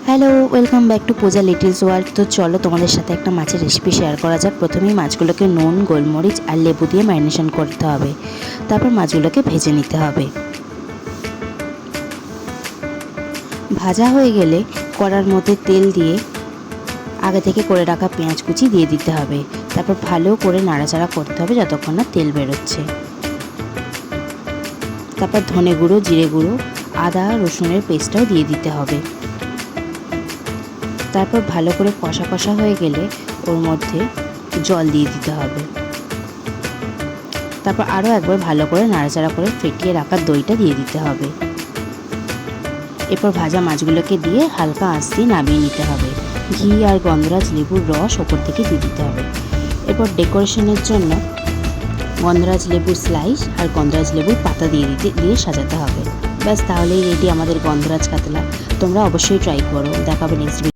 Hello, welcome back to Puja littles world. তো চলো তোমাদের সাথে একটা মাছের রেসিপি শেয়ার করা যাক। প্রথমেই মাছগুলোকে নুন, গোলমরিচ আর লেবু দিয়ে ম্যারিনেশন করতে হবে। তারপর মাছগুলোকে ভেজে নিতে হবে। ভাজা হয়ে গেলে কড়ার মধ্যে তেল দিয়ে আগে থেকে করে রাখা পেঁয়াজ কুচি দিয়ে দিতে হবে। তারপর ভালো করে নাড়াচাড়া করতে হবে যতক্ষণ না তেল বেরোচ্ছে। তারপর ধনে গুঁড়ো, জিরে গুঁড়ো, আদা রসুনের পেস্টটাও দিয়ে দিতে হবে। তারপর ভালো করে কষা কষা হয়ে গেলে ওর মধ্যে জল দিয়ে দিতে হবে। তারপর আরও একবার ভালো করে নাড়াচাড়া করে ফেটিয়ে রাখা দইটা দিয়ে দিতে হবে। এরপর ভাজা মাছগুলোকে দিয়ে হালকা আঁচ দিয়ে নামিয়ে নিতে হবে। ঘি আর গন্ধরাজ লেবুর রস ওপর থেকে দিয়ে দিতে হবে। এরপর ডেকোরেশনের জন্য গন্ধরাজ লেবুর স্লাইস আর গন্ধরাজ লেবুর পাতা দিয়ে সাজাতে হবে। ব্যাস, তাহলেই রেডি আমাদের গন্ধরাজ কাতলা। তোমরা অবশ্যই ট্রাই করো। দেখাবে নেক্সট ভিডিও।